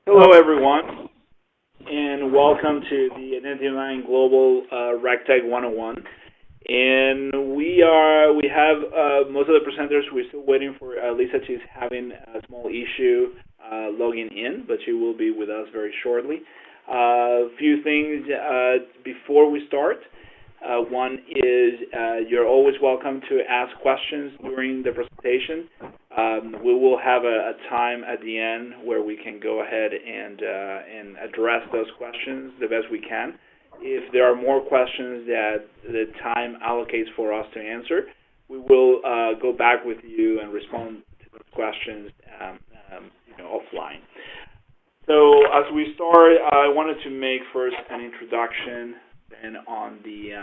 Hello, everyone, and welcome to the Identity Line Global Regtech 101. And we have most of the presenters. We're still waiting for Lisa. She's having a small issue logging in, but she will be with us very shortly. A few things before we start. One is you're always welcome to ask questions during the presentation. We will have a time at the end where we can go ahead and address those questions the best we can. If there are more questions that the time allocates for us to answer, we will go back with you and respond to those questions offline. So as we start, I wanted to make first an introduction and on the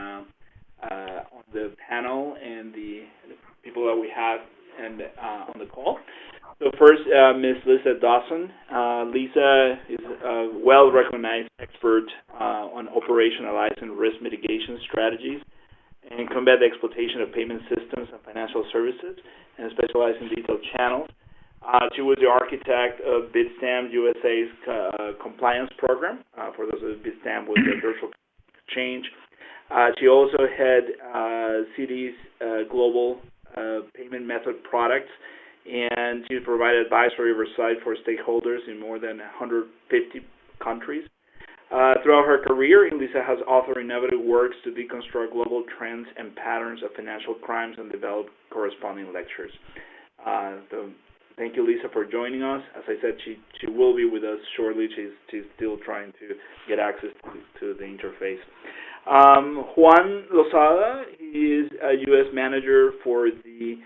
panel and the people that we have and on the call. So first, Ms. Lisa Dawson. Lisa is a well-recognized expert on operationalizing risk mitigation strategies and combat the exploitation of payment systems and financial services, and specializes in detailed channels. She was the architect of Bitstamp USA's compliance program. For those of Bitstamp was the virtual exchange. She also had CD's global payment method products, and she provided advisory oversight for stakeholders in more than 150 countries. Throughout her career, Lisa has authored innovative works to deconstruct global trends and patterns of financial crimes and develop corresponding lectures. So thank you, Lisa, for joining us. As I said, she will be with us shortly. She's still trying to get access to the interface. Juan Lozada, he is a U.S. manager for the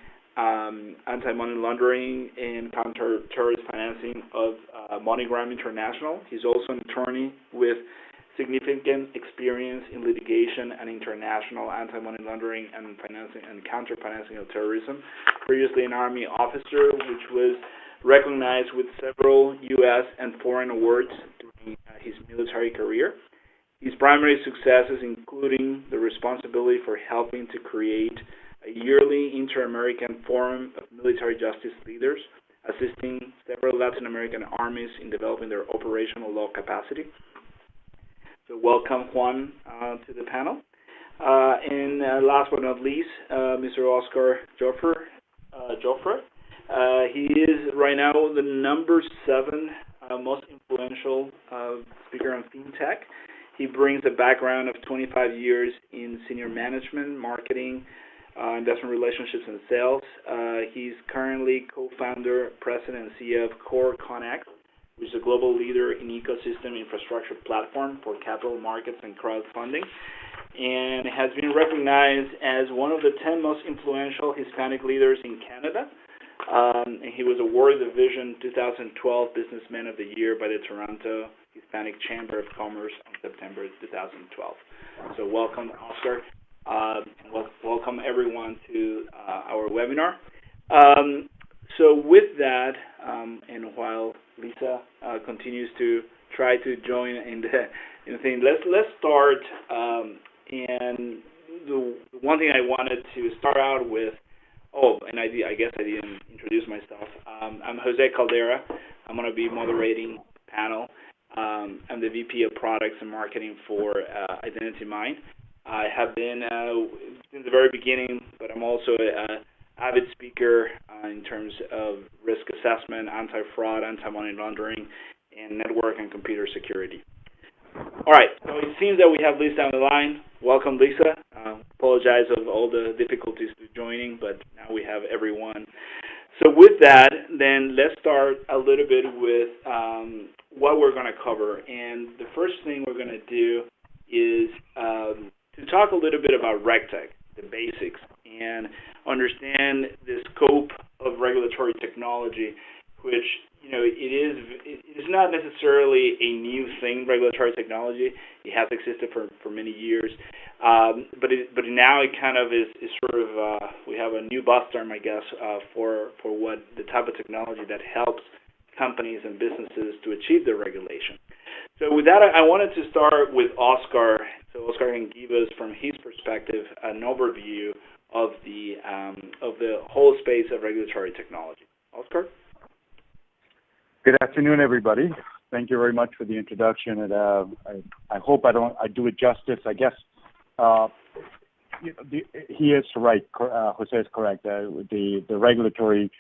anti-money laundering and counter-terrorist financing of MoneyGram International. He's also an attorney with significant experience in litigation and international anti-money laundering and financing and counter-financing of terrorism. Previously an Army officer, which was recognized with several U.S. and foreign awards during his military career. His primary successes including the responsibility for helping to create a yearly Inter-American Forum of Military Justice Leaders, assisting several Latin American armies in developing their operational law capacity. So welcome, Juan, to the panel. And last but not least, Mr. Oscar Joffre. He is right now the number 7 most influential speaker on FinTech. He brings a background of 25 years in senior management, marketing, investment relationships, and sales. He's currently co-founder, president, and CEO of Core Connect, which is a global leader in ecosystem infrastructure platform for capital markets and crowdfunding, and has been recognized as one of the 10 most influential Hispanic leaders in Canada. And he was awarded the Vision 2012 Businessman of the Year by the Toronto Hispanic Chamber of Commerce on September 2012. So welcome, Oscar. Welcome everyone to our webinar. So with that, and while Lisa continues to try to join in the thing, let's start. And the one thing I wanted to start out with. Oh, and I guess I didn't introduce myself. I'm Jose Caldera. I'm going to be moderating the panel. I'm the VP of Products and Marketing for Identity Mind. I have been since the very beginning, but I'm also an avid speaker in terms of risk assessment, anti-fraud, anti-money laundering, and network and computer security. All right, so it seems that we have Lisa on the line. Welcome, Lisa. Apologize of all the difficulties to joining, but now we have everyone. So with that, then let's start a little bit with what we're going to cover. And the first thing we're going to do is to talk a little bit about Regtech, the basics, and understand the scope of regulatory technology, which it is not necessarily a new thing. Regulatory technology, it has existed for many years, but now it kind of is sort of we have a new buzz term, I guess, for what the type of technology that helps companies and businesses to achieve their regulation. So with that, I wanted to start with Oscar. So Oscar can give us, from his perspective, an overview of the whole space of regulatory technology. Oscar? Good afternoon, everybody. Thank you very much for the introduction, and I hope I do it justice. I guess he is right. Jose is correct. The regulatory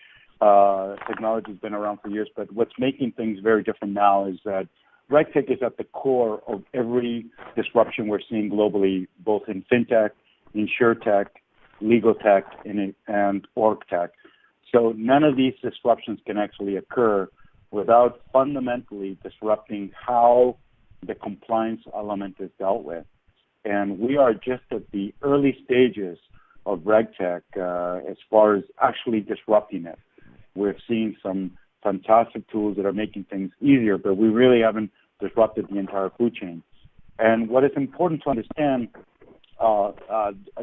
technology has been around for years, but what's making things very different now is that Regtech is at the core of every disruption we're seeing globally, both in fintech, insurtech, legal tech, and org tech. So none of these disruptions can actually occur without fundamentally disrupting how the compliance element is dealt with. And we are just at the early stages of Regtech as far as actually disrupting it. We're seeing some fantastic tools that are making things easier, but we really haven't disrupted the entire food chain. And what is important to understand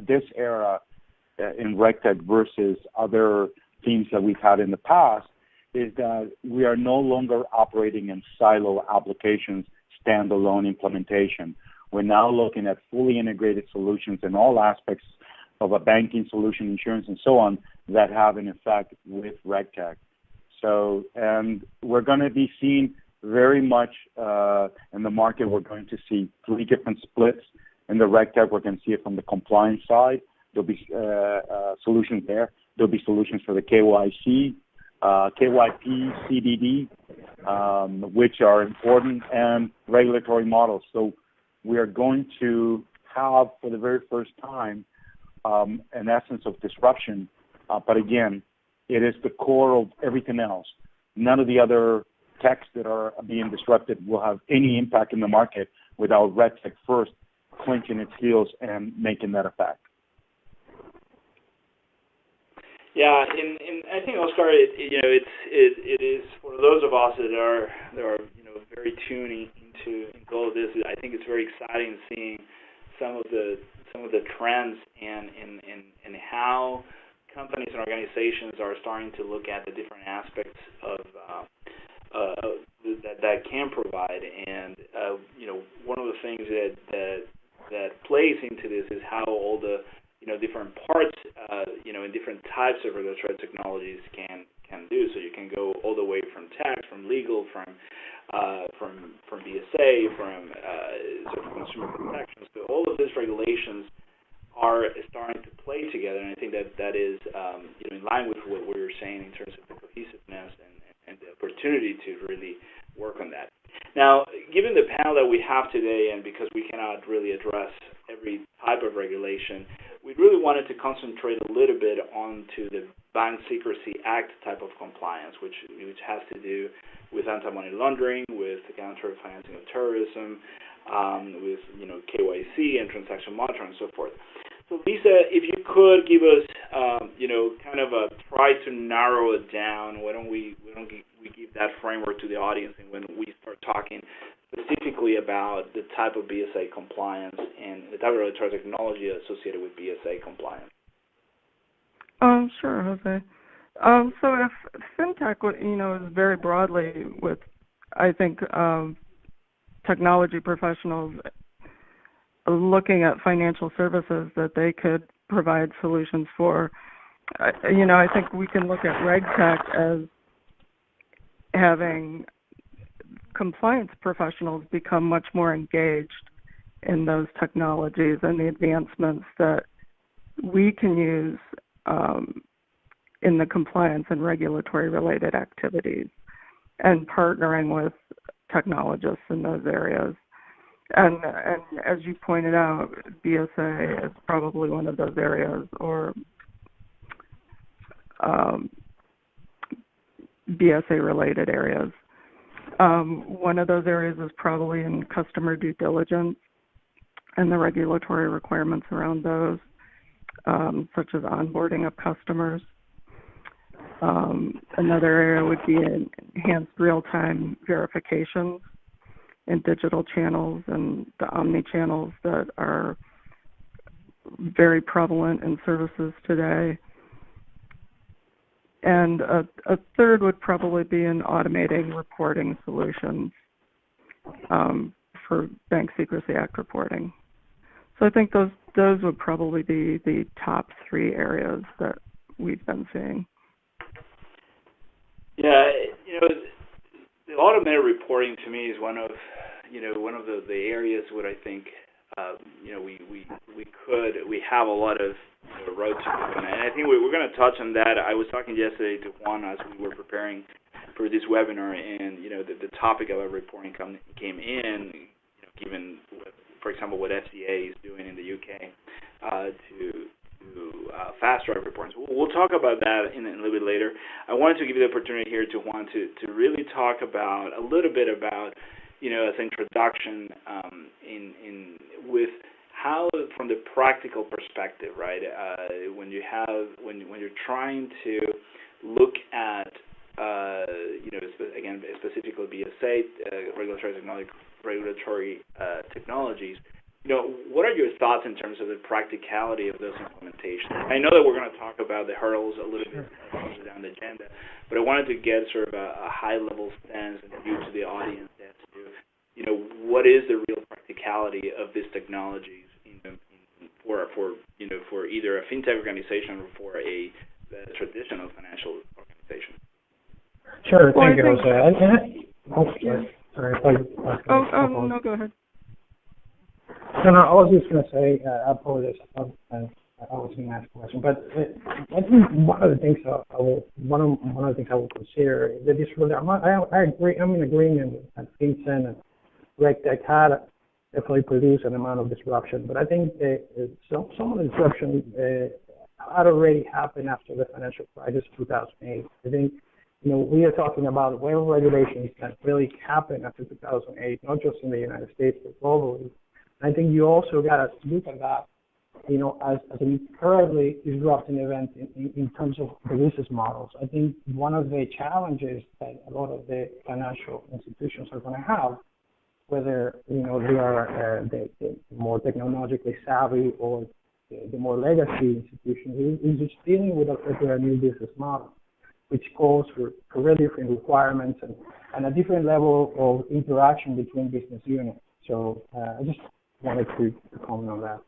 this era in Regtech versus other themes that we've had in the past is that we are no longer operating in silo applications, standalone implementation. We're now looking at fully integrated solutions in all aspects of a banking solution, insurance, and so on that have an effect with Regtech. So, and we're going to be seeing very much in the market, we're going to see three different splits. In the Regtech, we're going to see it from the compliance side. There'll be solutions there. There'll be solutions for the KYC, KYP, CDD, which are important, and regulatory models. So we are going to have, for the very first time, an essence of disruption. But again, it is the core of everything else. None of the other techs that are being disrupted will have any impact in the market without Regtech first clinching its heels and making that a fact. Yeah, and I think, Oscar, it is for those of us that are very tuning into all of this. I think it's very exciting seeing some of the trends and how companies and organizations are starting to look at the different aspects of that can provide. And one of the things that plays into this is how all the different parts, and different types of regulatory technologies can do. So you can go all the way from tax, from legal, from BSA, from consumer protections. So all of these regulations are starting to play together, and I think that is in line with what we were saying in terms of the cohesiveness and the opportunity to really work on that. Now, given the panel that we have today, and because we cannot really address every type of regulation, we really wanted to concentrate a little bit onto the Bank Secrecy Act type of compliance, which has to do with anti-money laundering, with the counter-financing of terrorism, with KYC and transaction monitoring and so forth. So, Lisa, if you could give us, kind of a try to narrow it down. Why don't we give that framework to the audience, and when we start talking specifically about the type of BSA compliance and the type of regulatory technology associated with BSA compliance. Sure, Jose. So if fintech, is very broadly with, I think, technology professionals looking at financial services that they could provide solutions for, I think we can look at Regtech as having compliance professionals become much more engaged in those technologies and the advancements that we can use in the compliance and regulatory related activities, and partnering with technologists in those areas. And as you pointed out, BSA is probably one of those areas, or BSA-related areas. One of those areas is probably in customer due diligence and the regulatory requirements around those, such as onboarding of customers. Another area would be enhanced real-time verifications in digital channels and the omni-channels that are very prevalent in services today. And a third would probably be in automating reporting solutions for Bank Secrecy Act reporting. So I think those would probably be the top three areas that we've been seeing. Yeah, automated reporting to me is one of the areas where I think we have a lot of road to go, and I think we're going to touch on that. I was talking yesterday to Juan as we were preparing for this webinar, and the topic of reporting came in, given for example what FCA is doing in the UK to fast drive reporting. So we'll talk about that in a little bit later. I wanted to give you the opportunity here to Juan to really talk about a little bit about as an introduction with how, from the practical perspective, right? When you're trying to look at again specifically BSA regulatory technologies. What are your thoughts in terms of the practicality of those implementations? I know that we're going to talk about the hurdles a little bit down the agenda, but I wanted to get sort of a high-level stance and view to the audience as to, what is the real practicality of these technologies for either a fintech organization or for a traditional financial organization. Sure, thank you, Jose. No, go ahead. No, I was just going to say, I apologize. I was going to ask a question, but I think one of the things I will consider is that this really, I agree. I'm in agreement that FinCEN and Regtech had definitely produced an amount of disruption, but I think some of the disruption had already happened after the financial crisis of 2008. I think we are talking about where regulations that really happened after 2008, not just in the United States but globally. I think you also got to look at that, as an incredibly disrupting event in terms of the business models. I think one of the challenges that a lot of the financial institutions are going to have, whether they are the more technologically savvy or the more legacy institutions, is just dealing with a new business model, which calls for really different requirements and a different level of interaction between business units. So I just wanted to comment on that.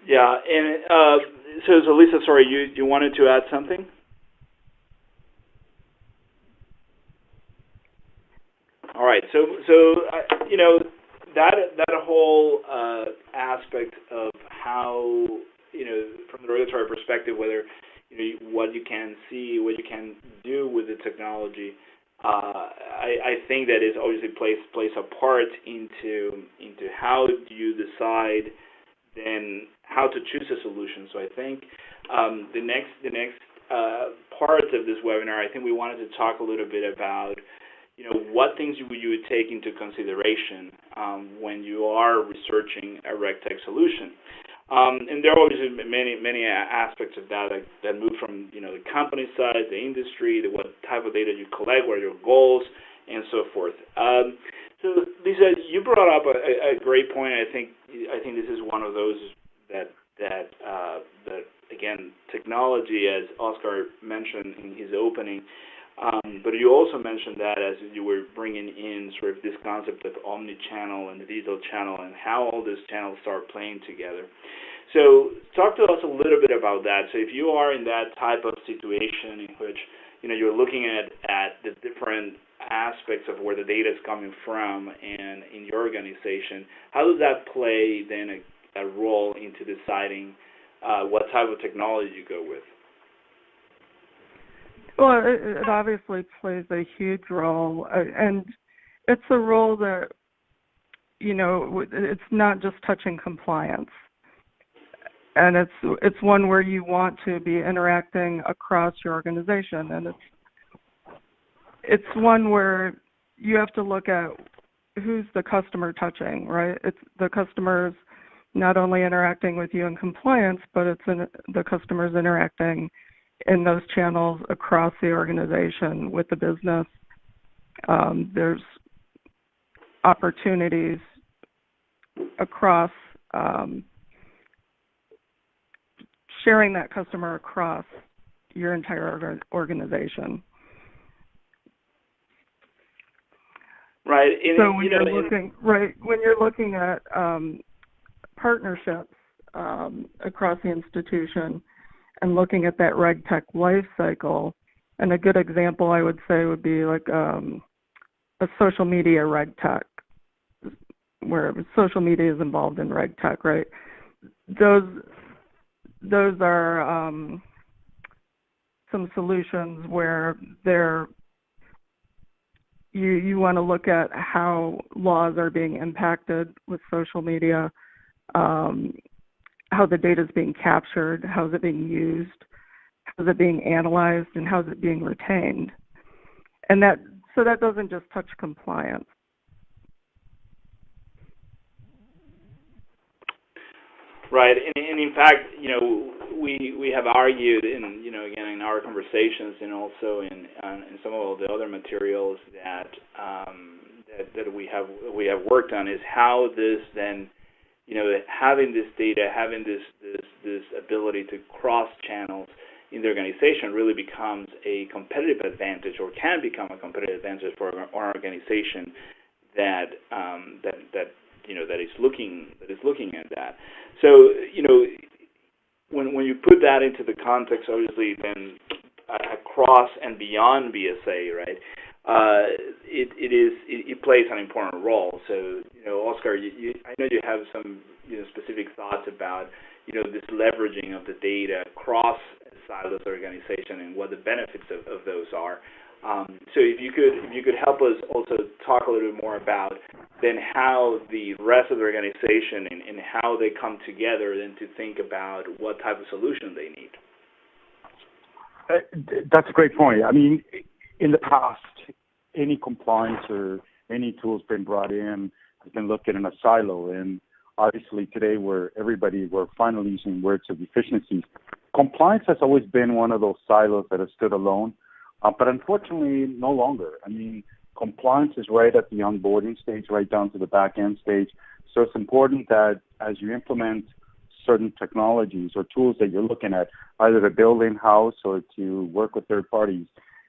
Yeah, and so Lisa, sorry, you wanted to add something? All right, so that whole aspect of how from the regulatory perspective, whether what you can see, what you can do with the technology, I think that is obviously plays a part into how do you decide then how to choose a solution. So I think the next part of this webinar, I think we wanted to talk a little bit about what things you would take into consideration when you are researching a Regtech solution. And there are obviously many aspects of that move from the company side, the industry, what type of data you collect, what are your goals, and so forth. So Lisa, you brought up a great point. I think this is one of those that again, technology, as Oscar mentioned in his opening. But you also mentioned that as you were bringing in sort of this concept of omni-channel and the digital channel and how all these channels start playing together. So talk to us a little bit about that. So if you are in that type of situation in which you're looking at the different aspects of where the data is coming from and in your organization, how does that play then a role into deciding what type of technology you go with? Well, it obviously plays a huge role, and it's a role that, it's not just touching compliance, and it's one where you want to be interacting across your organization, and it's one where you have to look at who's the customer touching, right? It's the customer's not only interacting with you in compliance, but it's the customer's interacting in those channels across the organization with the business. There's opportunities across sharing that customer across your entire organization. Right. So when you're looking at partnerships across the institution, and looking at that Regtech life cycle, And a good example I would say would be like a social media Regtech, where social media is involved in Regtech, right? Those are some solutions where you want to look at how laws are being impacted with social media, how the data is being captured, how is it being used, how is it being analyzed, and how is it being retained. And that doesn't just touch compliance. Right, and in fact, we have argued again in our conversations and also in some of the other materials that we have worked on is how this then, having this data, having this ability to cross channels in the organization really becomes a competitive advantage, or can become a competitive advantage for an organization that is looking at that. So when you put that into the context, obviously, then across and beyond BSA, right? It plays an important role. So Oscar, I know you have some specific thoughts about this leveraging of the data across silos organization and what the benefits of those are. So if you could help us also talk a little bit more about then how the rest of the organization and how they come together then to think about what type of solution they need. That's a great point. I mean, in the past, any compliance or any tool's been brought in has been looked at in a silo, and obviously today we're finally using words of efficiencies. Compliance has always been one of those silos that has stood alone. But unfortunately, no longer. I mean, compliance is right at the onboarding stage, right down to the back-end stage. So it's important that as you implement certain technologies or tools that you're looking at, either to build in-house or to work with third parties,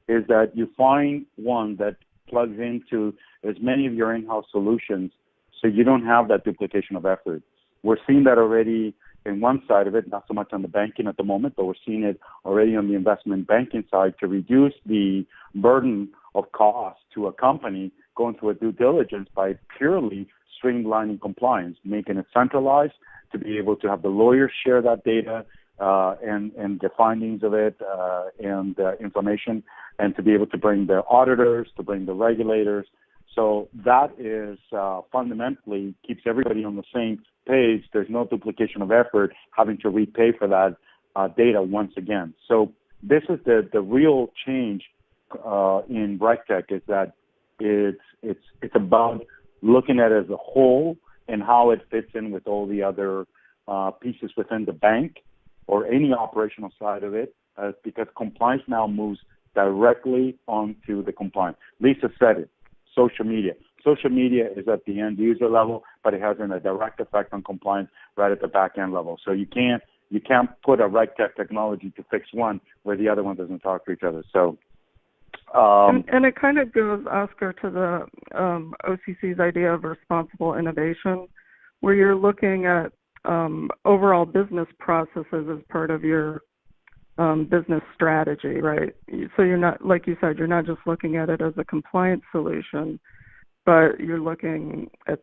is that you find one that plugs into as many of your in-house solutions so you don't have that duplication of effort. We're seeing that already in one side of it, not so much on the banking at the moment, but we're seeing it already on the investment banking side to reduce the burden of cost to a company going through a due diligence by purely streamlining compliance, making it centralized to be able to have the lawyers share that data and the findings of it and information, and to be able to bring the auditors, to bring the regulators. So that is fundamentally keeps everybody on the same page. There's no duplication of effort having to repay for that data once again. So this is the real change in Regtech, is that it's about looking at it as a whole and how it fits in with all the other pieces within the bank or any operational side of it, because compliance now moves directly onto the compliance. Lisa said it. Social media. Social media is at the end user level, but it has a direct effect on compliance right at the back end level. So you can't put a Regtech technology to fix one where the other one doesn't talk to each other. So and it kind of goes, Oscar, to the OCC's idea of responsible innovation, where you're looking at overall business processes as part of your business strategy, right? So you're not, like you said, you're not just looking at it as a compliance solution, but you're looking at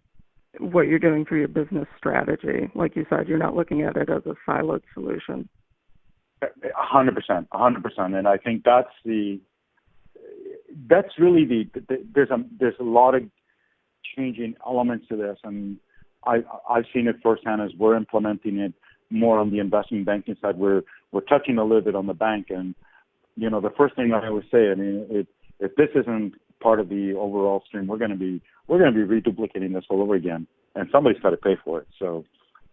what you're doing for your business strategy. Like you said, you're not looking at it as a siloed solution. 100%. And I think that's really there's a lot of changing elements to this, and I've seen it firsthand as we're implementing it more on the investment banking side. We're touching a little bit on the bank, and the first thing I always say, I mean, if this isn't part of the overall stream, we're going to be reduplicating this all over again, and somebody's got to pay for it. So,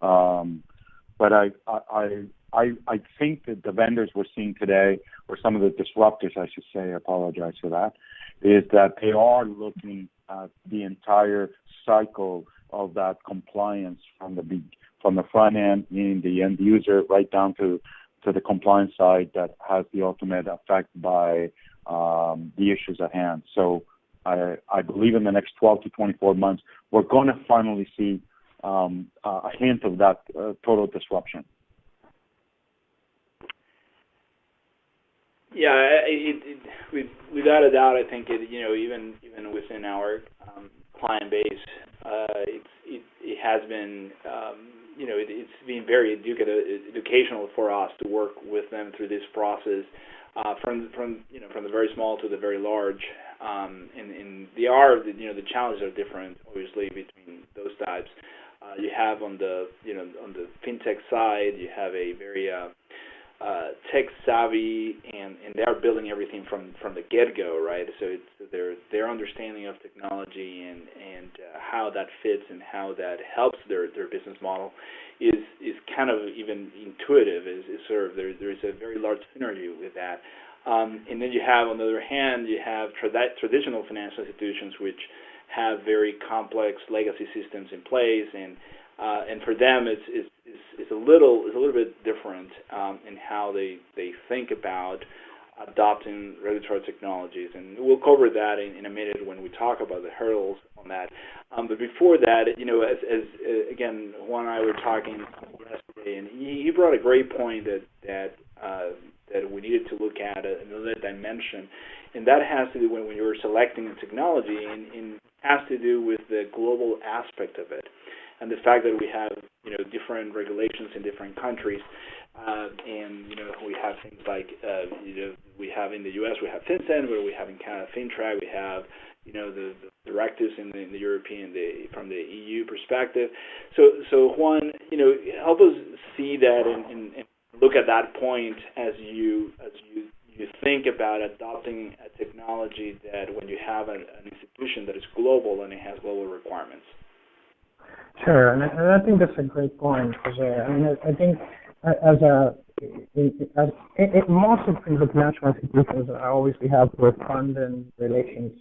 but I think that the vendors we're seeing today, or some of the disruptors, I should say, I apologize for that, is that they are looking at the entire cycle of that compliance from the front end, meaning the end user, right down to the compliance side that has the ultimate effect by the issues at hand. So I believe in the next 12 to 24 months, we're going to finally see a hint of that total disruption. Without a doubt, I think even within our client base, it has been it's been very educational for us to work with them through this process, from the very small to the very large, and the challenges are different, obviously, between those types. You have on the fintech side, you have a very tech savvy, and they're building everything from the get-go, right? So their understanding of technology and how that fits and how that helps their business model is kind of even intuitive. Is sort of there is a very large synergy with that. And then you have, on the other hand, you have traditional financial institutions which have very complex legacy systems in place, and for them it's a little bit different in how they think about adopting regulatory technologies, and we'll cover that in a minute when we talk about the hurdles on that. But before that, as again, Juan and I were talking yesterday, and he brought a great point that we needed to look at another dimension, and that has to do when you're selecting a technology, and has to do with the global aspect of it, and the fact that we have different regulations in different countries, and we have things like we have in the U.S. we have FinCEN, where we have in Canada FinTrack, we have the directives in the European from the EU perspective. So Juan, help us see that and look at that point as you think about adopting a technology that when you have an institution that is global and it has global requirements. Sure, and I think that's a great point, Jose. I think most of the financial institutions obviously have correspondent relations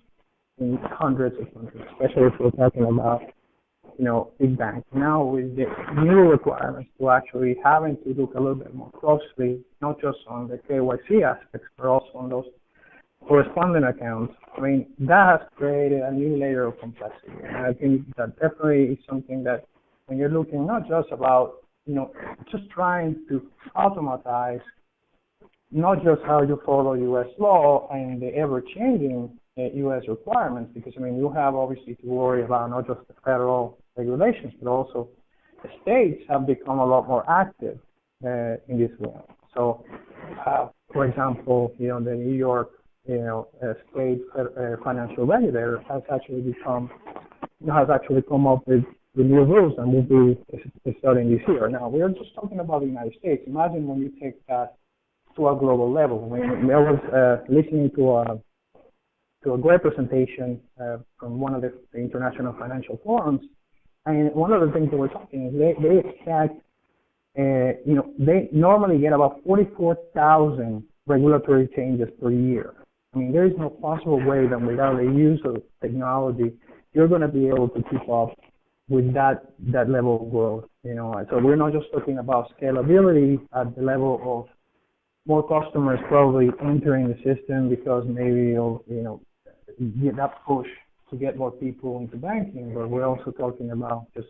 in hundreds of countries, especially if we're talking about big banks. Now with the new requirements to actually having to look a little bit more closely, not just on the KYC aspects, but also on those correspondent accounts, that has created a new layer of complexity. And I think that definitely is something that when you're looking not just about, just trying to automatize not just how you follow U.S. law and the ever-changing U.S. requirements, because, you have obviously to worry about not just the federal regulations, but also the states have become a lot more active in this way. So, for example, the New York state financial regulator has actually come up with the new rules, and will be starting this year. Now, we are just talking about the United States. Imagine when you take that to a global level. I was listening to a great presentation from one of the international financial forums, and one of the things they were talking is they expect, they normally get about 44,000 regulatory changes per year. There is no possible way that without the use of technology, you're going to be able to keep up with that level of growth. So we're not just talking about scalability at the level of more customers probably entering the system because maybe get that push to get more people into banking, but we're also talking about just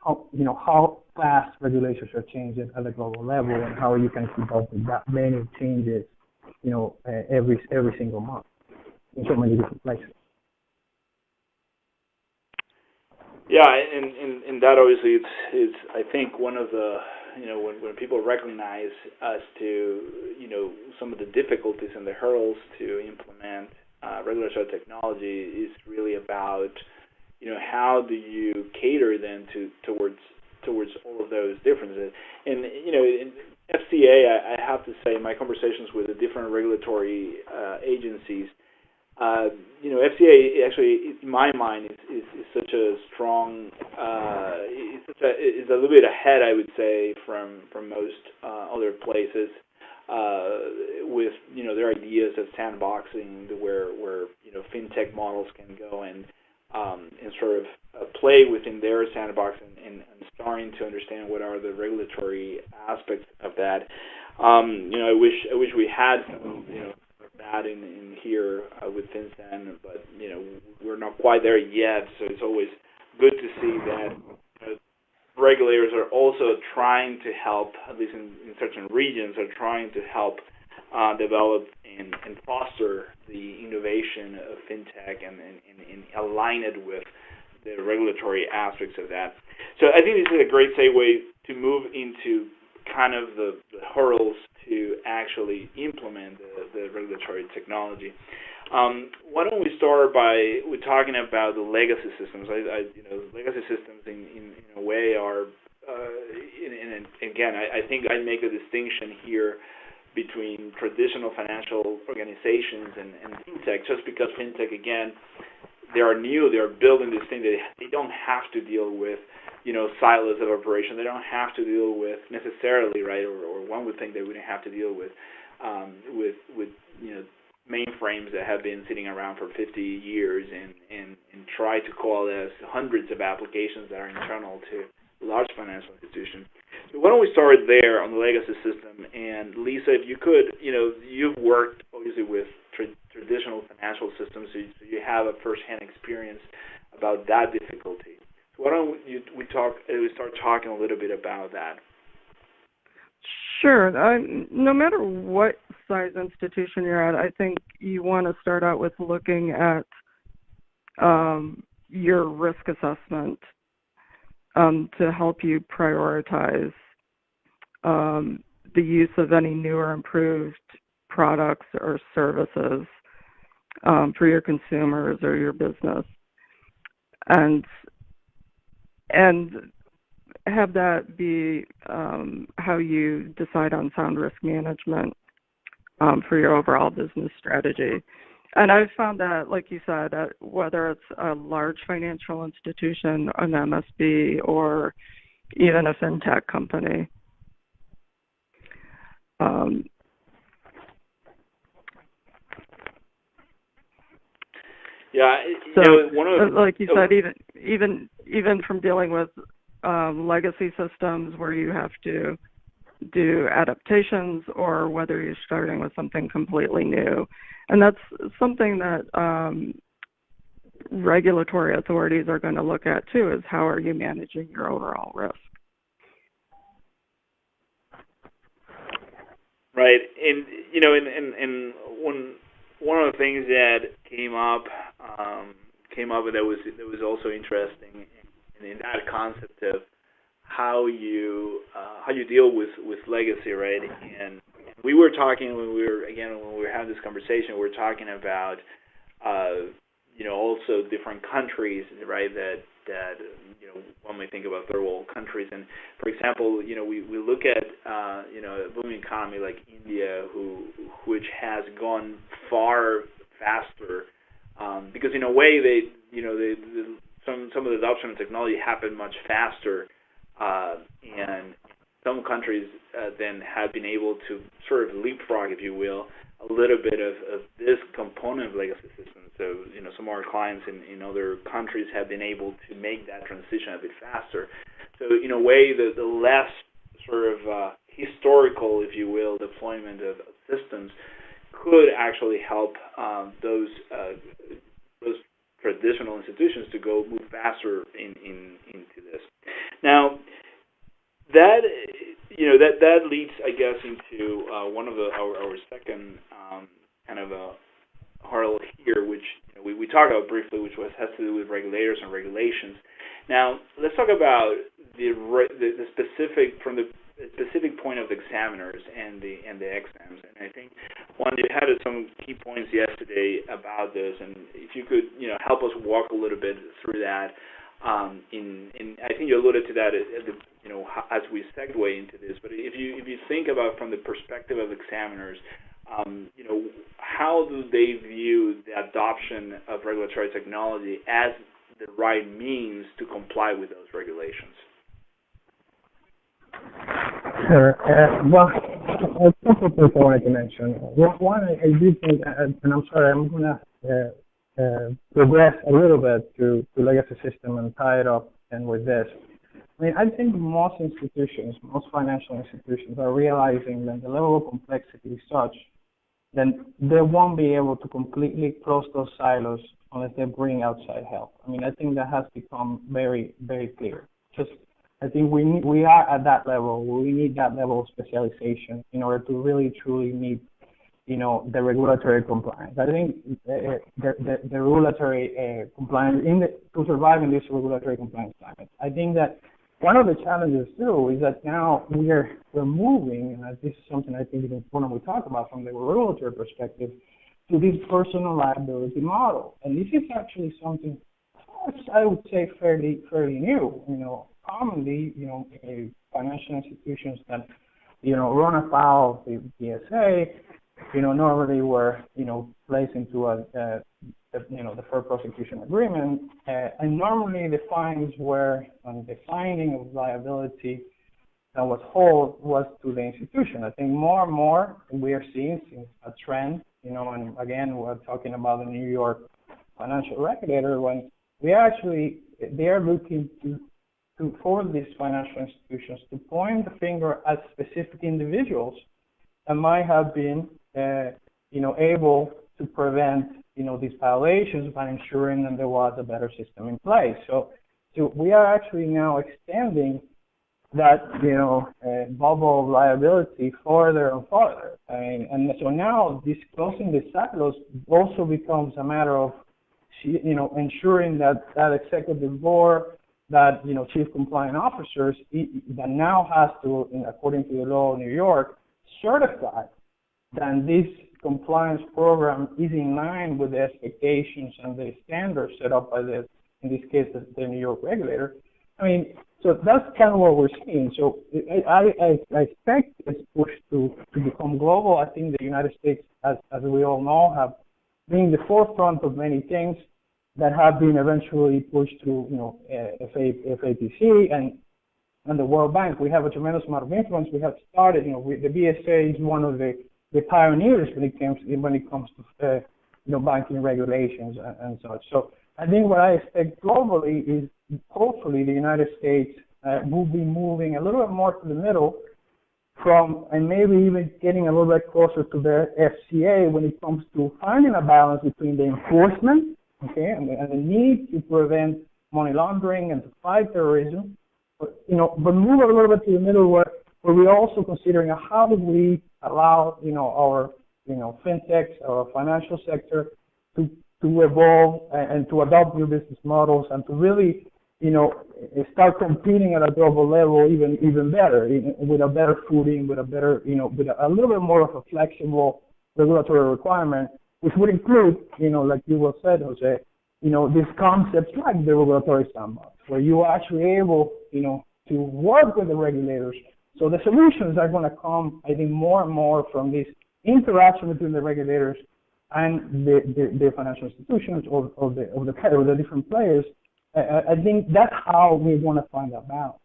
how fast regulations are changing at the global level, and how you can keep up with that many changes every single month in so many different places. Yeah, and that obviously is I think one of the when people recognize as to some of the difficulties and the hurdles to implement regulatory technology is really about how do you cater then towards all of those differences. And in FCA, I have to say, my conversations with the different regulatory agencies, FCA actually, in my mind, is such a strong, is a little bit ahead, I would say, from most other places, with their ideas of sandboxing, where fintech models can go and sort of play within their sandbox and starting to understand what are the regulatory aspects of that. I wish we had some that in here with FinCEN, but we're not quite there yet. So it's always good to see that regulators are also trying to help, at least in certain regions, are trying to help develop and foster the innovation of fintech and align it with the regulatory aspects of that. So I think this is a great segue to move into kind of the hurdles to actually implement the regulatory technology. Why don't we start with talking about the legacy systems? Legacy systems in a way are, again, I think I make a distinction here between traditional financial organizations and fintech, just because fintech, again, they are new, they are building this thing, they don't have to deal with, silos of operation. They don't have to deal with necessarily, right, or one would think they wouldn't have to deal with mainframes that have been sitting around for 50 years and try to coalesce hundreds of applications that are internal to large financial institutions. So why don't we start there on the legacy system? And Lisa, if you could, you've worked obviously with traditional financial systems, so you have a first-hand experience about that difficulty. So why don't we start talking a little bit about that? Sure. No matter what size institution you're at, I think you want to start out with looking at your risk assessment to help you prioritize the use of any new or improved products or services for your consumers or your business, and have that be how you decide on sound risk management for your overall business strategy. And I've found that, like you said, whether it's a large financial institution, an MSB, or even a fintech company, like you said, even from dealing with legacy systems where you have to do adaptations, or whether you're starting with something completely new. And that's something that regulatory authorities are going to look at too, is how are you managing your overall risk. Right, and one of the things that came up that was also interesting in that concept of how you deal with legacy, right? And we were talking when we were having this conversation, we were talking about also different countries, right? That when we think about third world countries, and for example, we look at a booming economy like India, which has gone far faster because in a way some of the adoption of technology happened much faster, and some countries then have been able to sort of leapfrog, if you will, a little bit of this component of legacy systems. So, some of our clients in other countries have been able to make that transition a bit faster. So, in a way, the less sort of historical, if you will, deployment of systems could actually help those traditional institutions to move faster into this. Now, that leads, I guess, into one of our second kind of a hurdle here, which we talked about briefly, which has to do with regulators and regulations. Now, let's talk about the specific from the specific point of the examiners and the exams. And I think you had some key points yesterday about this, and if you could help us walk a little bit through that. And I think you alluded to that as we segue into this. But if you think about from the perspective of examiners, how do they view the adoption of regulatory technology as the right means to comply with those regulations? Sure. Well, a couple of things I wanted to mention. One, I do think, and I'm sorry, I'm going to progress a little bit to legacy system and tie it up and with this. I think most institutions, most financial institutions are realizing that the level of complexity is such that they won't be able to completely close those silos unless they bring outside help. I think that has become very, very clear. I think we are at that level. We need that level of specialization in order to really, truly meet the regulatory compliance. I think the regulatory compliance to survive in this regulatory compliance climate. I think that one of the challenges too is that now we're moving, and this is something I think is important we talk about from the regulatory perspective, to this personal liability model. And this is actually something I would say fairly new. Commonly, financial institutions that run afoul of the BSA, normally were placed into the fair prosecution agreement, and normally the fines were on the finding of liability that was hold was to the institution. I think more and more we are seeing a trend, and again we're talking about the New York financial regulator when they are looking for these financial institutions to point the finger at specific individuals that might have been able to prevent these violations by ensuring that there was a better system in place. So we are actually now extending that bubble of liability further and further. And so now this closing the silos also becomes a matter of ensuring that executive board, that chief compliance officers that now has to, according to the law of New York, certify that this compliance program is in line with the expectations and the standards set up by in this case, the New York regulator. So that's kind of what we're seeing. So I expect this push to become global. I think the United States, as we all know, have been the forefront of many things that have been eventually pushed through, FATC and the World Bank. We have a tremendous amount of influence. We have started, the BSA is one of the pioneers when it comes to banking regulations and such. So I think what I expect globally is hopefully the United States will be moving a little bit more to the middle and maybe even getting a little bit closer to the FCA when it comes to finding a balance between the enforcement, and the need to prevent money laundering and to fight terrorism, but move a little bit to the middle where we're also considering how do we allow our fintechs, our financial sector to evolve and to adopt new business models and to really start competing at a global level even better, with a better footing, with a better with a little bit more of a flexible regulatory requirement, which would include like you well said, Jose, these concepts like the regulatory sandbox, where you are actually able to work with the regulators. So the solutions are going to come, I think, more and more from this interaction between the regulators and the financial institutions or the different players. I think that's how we want to find that balance.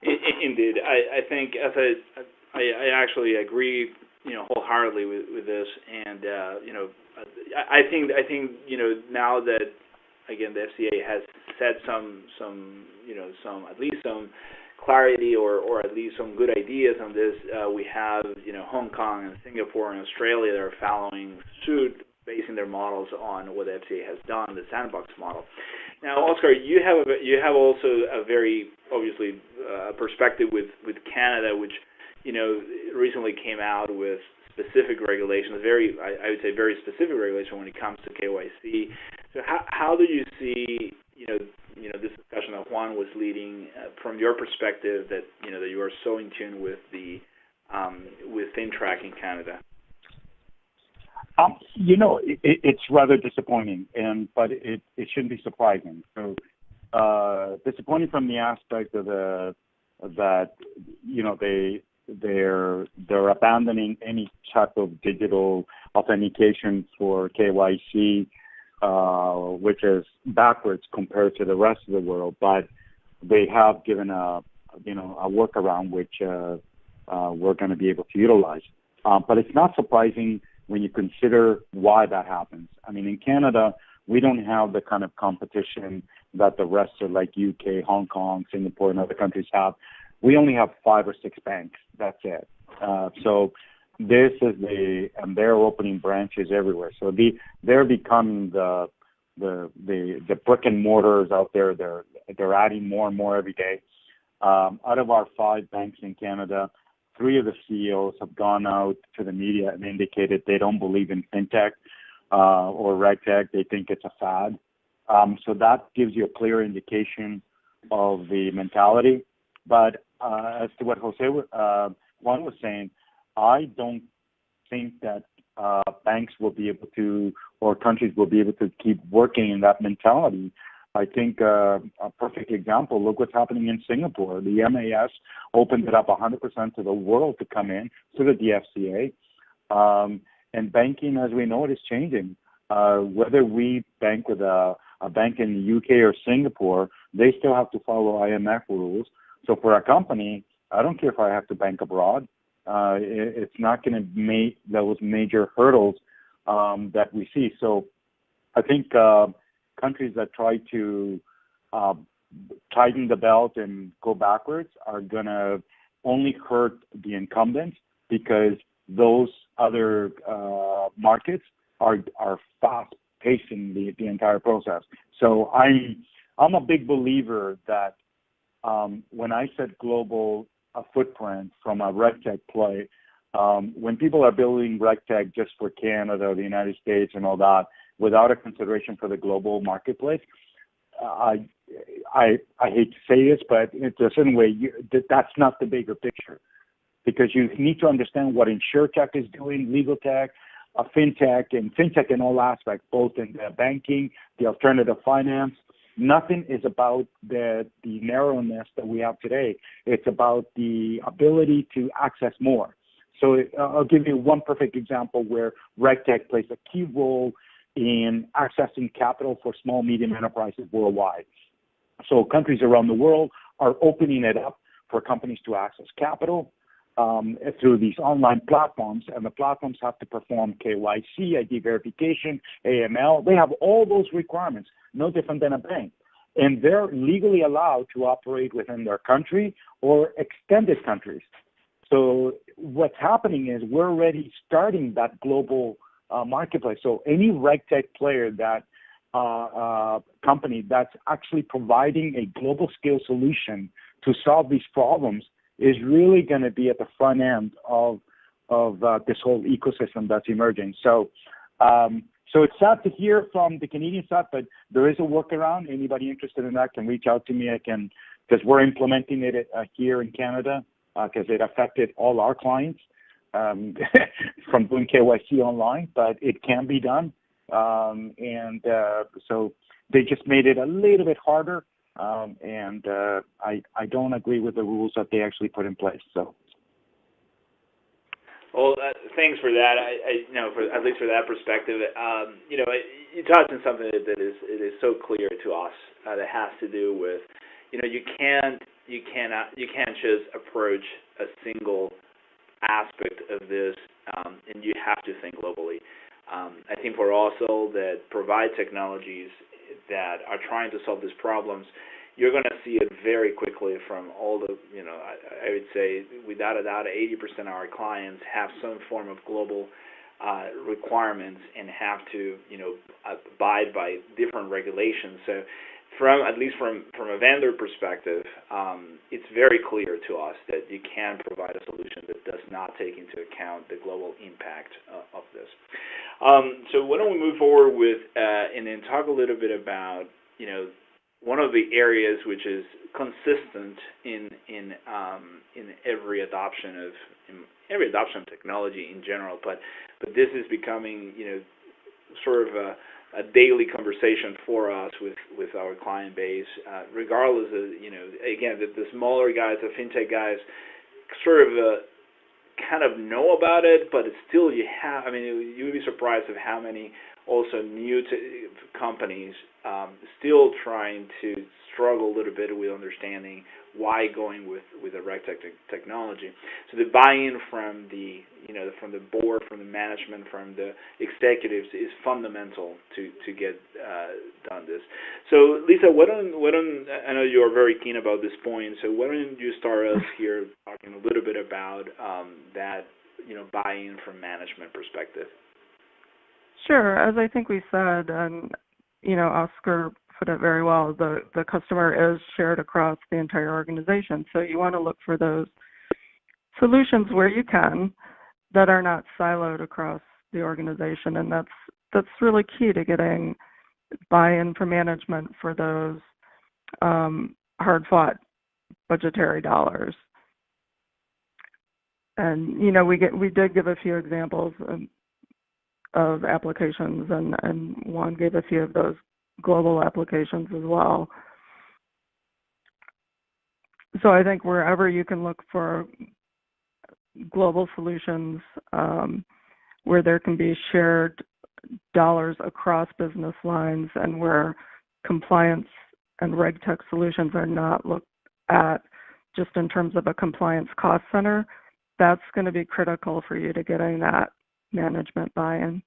Indeed, I think I actually agree, wholeheartely with this, and I think now that again the FCA has set some at least some clarity or at least some good ideas on this. We have Hong Kong and Singapore and Australia that are following suit, basing their models on what the FCA has done, the sandbox model. Now, Oscar, you have also a very obviously perspective with Canada, which recently came out with specific regulations, I would say very specific regulation when it comes to KYC. So how do you see this discussion that Juan was leading from your perspective, that that you are so in tune with the with FinTrack in Canada? It's rather disappointing, but it shouldn't be surprising. So disappointing from the aspect of they're abandoning any type of digital authentication for KYC, which is backwards compared to the rest of the world. But they have given a workaround which we're going to be able to utilize. But it's not surprising when you consider why that happens. I mean, in Canada, we don't have the kind of competition that the rest of like UK, Hong Kong, Singapore, and other countries have. We only have 5 or 6 banks. That's it. So this is and they're opening branches everywhere. So they're becoming the brick and mortars out there. They're adding more and more every day. Out of our 5 banks in Canada, 3 of the CEOs have gone out to the media and indicated they don't believe in fintech or Regtech. They think it's a fad. So that gives you a clear indication of the mentality. But as to what Juan was saying, I don't think that banks will be able to, or countries will be able to keep working in that mentality. I think a perfect example, look what's happening in Singapore. The MAS opened it up 100% to the world to come in, to the DFCA. And banking, as we know it, is changing. Whether we bank with a bank in the UK or Singapore, they still have to follow IMF rules. So for a company, I don't care if I have to bank abroad. It's not going to make those major hurdles that we see. So I think countries that try to tighten the belt and go backwards are going to only hurt the incumbents, because those other markets are fast pacing the entire process. So I'm a big believer that when I said global footprint from a Regtech play, when people are building Regtech just for Canada or the United States and all that, without a consideration for the global marketplace, I hate to say this, but in a certain way, that's not the bigger picture, because you need to understand what InsurTech is doing, legal tech, fintech in all aspects, both in the banking, the alternative finance. Nothing is about the narrowness that we have today. It's about the ability to access more. So I'll give you one perfect example where Regtech plays a key role in accessing capital for small, medium enterprises worldwide. So countries around the world are opening it up for companies to access capital through these online platforms, and the platforms have to perform KYC, ID verification, AML. They have all those requirements, no different than a bank. And they're legally allowed to operate within their country or extended countries. So what's happening is we're already starting that global marketplace. So any Regtech player, that company that's actually providing a global scale solution to solve these problems is really going to be at the front end of this whole ecosystem that's emerging. So it's sad to hear from the Canadian side, but there is a workaround. Anybody interested in that can reach out to me. Because we're implementing it here in Canada, because it affected all our clients from doing KYC online, but it can be done. So they just made it a little bit harder. I don't agree with the rules that they actually put in place. So. Well, thanks for that. At least for that perspective, you touched on something that is so clear to us that has to do with, you can't just approach a single aspect of this, and you have to think globally. I think for also that provide technologies that are trying to solve these problems, you're going to see it very quickly from all the, I would say without a doubt, 80% of our clients have some form of global requirements and have to, abide by different regulations. So at least from a vendor perspective, it's very clear to us that you can provide a solution that does not take into account the global impact of this. So why don't we move forward with and then talk a little bit about, one of the areas which is consistent in every adoption of technology in general, but this is becoming sort of a daily conversation for us with our client base, regardless of again the smaller guys, the fintech guys, sort of kind of know about it, but it's still you would be surprised of how many also new companies still trying to struggle a little bit with understanding why going with a Regtech technology. So the buy-in from the board, from the management, from the executives is fundamental to get done this. So Lisa, I know you are very keen about this point. So why don't you start us here talking a little bit about that buy-in from management perspective. Sure. As I think we said, and Oscar put it very well, the customer is shared across the entire organization. So you want to look for those solutions where you can that are not siloed across the organization, and that's really key to getting buy-in from management for those hard-fought budgetary dollars. And we did give a few examples of applications, and Juan gave a few of those global applications as well. So I think wherever you can look for global solutions where there can be shared dollars across business lines, and where compliance and Regtech solutions are not looked at just in terms of a compliance cost center, that's going to be critical for you to getting that management buy-in.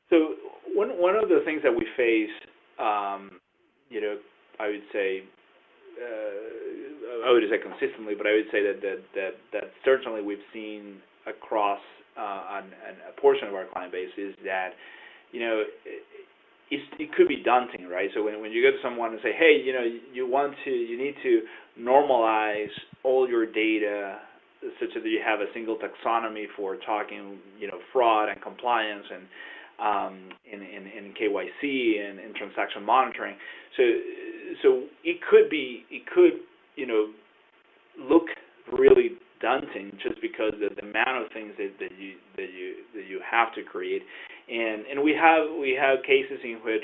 So one of the things that we face, I would say consistently, but I would say that certainly we've seen across a portion of our client base is that, it could be daunting, right? So when you go to someone and say, hey, you need to normalize all your data such that you have a single taxonomy for talking, fraud and compliance and in KYC and transaction monitoring. So it could look look daunting just because of the amount of things that you have to create, and we have cases in which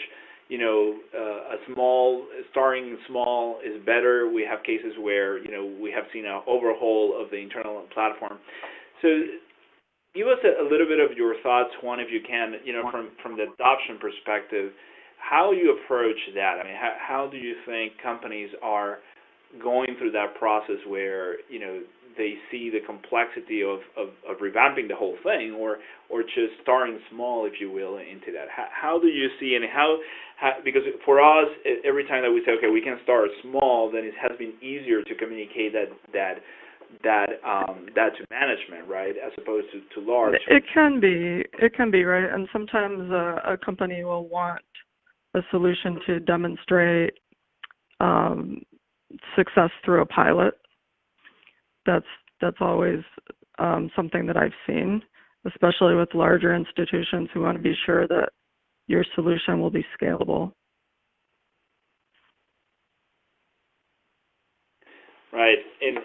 starting small is better. We have cases where we have seen an overhaul of the internal platform. So give us a little bit of your thoughts, Juan, if you can, from the adoption perspective, how you approach that. I mean, how do you think companies are going through that process where they see the complexity of revamping the whole thing, or just starting small, if you will, into that? How do you see, and how because for us, every time that we say, okay, we can start small, then it has been easier to communicate that to management, right, as opposed to large. It can be right, and sometimes a company will want a solution to demonstrate success through a pilot. That's always something that I've seen, especially with larger institutions who want to be sure that your solution will be scalable. Right, and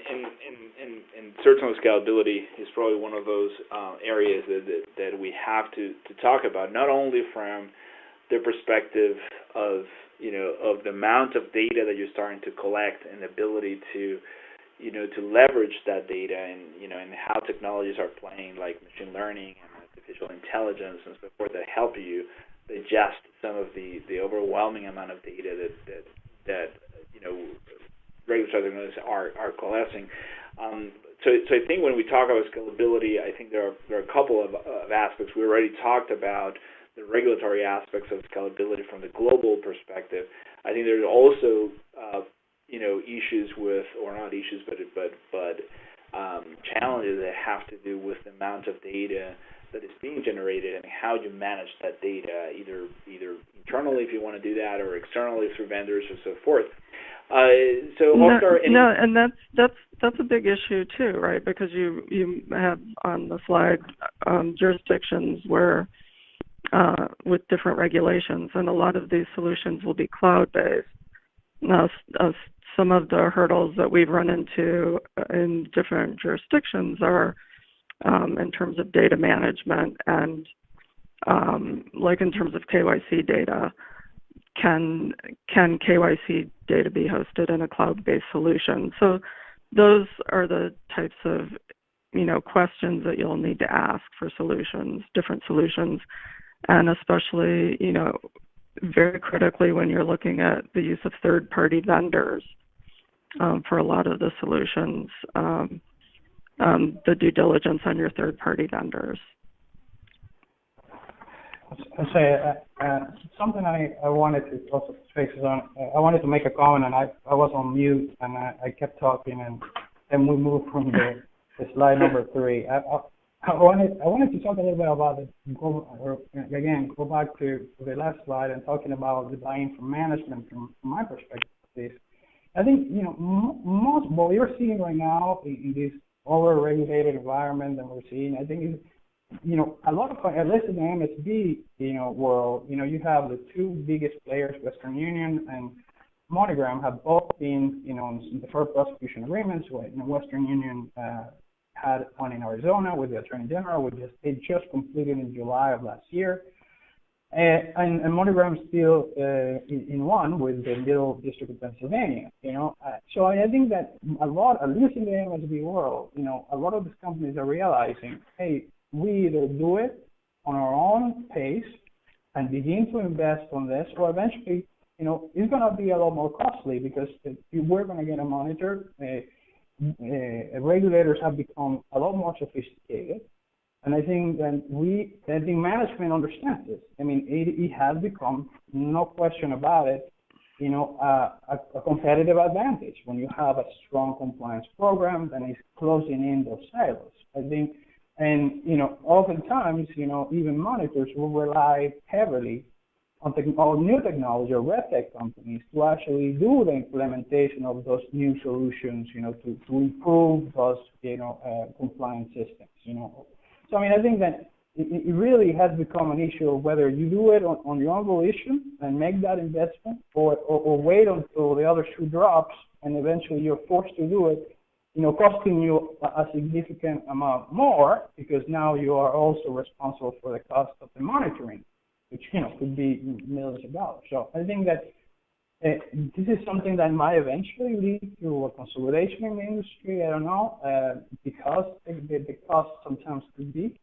certainly scalability is probably one of those areas that we have to talk about, not only from the perspective of of the amount of data that you're starting to collect and the ability to leverage that data, and how technologies are playing, like machine learning and artificial intelligence and so forth, that help you digest some of the overwhelming amount of data that regulatory technologies are collecting. So I think when we talk about scalability, I think there are a couple of aspects. We already talked about the regulatory aspects of scalability from the global perspective. I think there's also issues with, or not issues, but challenges that have to do with the amount of data that is being generated and how you manage that data, either internally if you want to do that, or externally through vendors or so forth. And that's a big issue too, right? Because you have on the slide jurisdictions where with different regulations, and a lot of these solutions will be cloud-based. Now, some of the hurdles that we've run into in different jurisdictions are in terms of data management and like in terms of KYC data. Can KYC data be hosted in a cloud-based solution? So those are the types of questions that you'll need to ask for solutions, different solutions, and especially very critically when you're looking at the use of third-party vendors for a lot of the solutions, the due diligence on your third-party vendors. I'll say something I wanted to also fix on. I wanted to make a comment, and I was on mute, and I kept talking, and we moved from the slide number 3. I wanted to talk a little bit about go back to the last slide and talking about the buy-in from management. From my perspective, I think, most what we're seeing right now in this over-regulated environment that we're seeing, I think is, a lot of, at least in the MSB, world, you have the two biggest players, Western Union and MoneyGram, have both been, in deferred prosecution agreements. Western Union had one in Arizona with the Attorney General, which they just completed in July of last year. And MoneyGram is still in one with the Middle District of Pennsylvania, So I think that a lot, at least in the MSB world, a lot of these companies are realizing, hey, we either do it on our own pace and begin to invest on this, or eventually, it's going to be a lot more costly because we're going to get a monitor. Regulators have become a lot more sophisticated. And I think that management understands this. I mean, it has become, no question about it, a competitive advantage when you have a strong compliance program and it's closing in those silos. I think, and oftentimes, even monitors will rely heavily on new technology or Regtech companies to actually do the implementation of those new solutions, to improve those, compliance systems, So, I think that it really has become an issue of whether you do it on your own volition and make that investment or wait until the other shoe drops and eventually you're forced to do it, costing you a significant amount more because now you are also responsible for the cost of the monitoring, which, could be millions of dollars. So I think that this is something that might eventually lead to a consolidation in the industry. I don't know, because the cost sometimes could be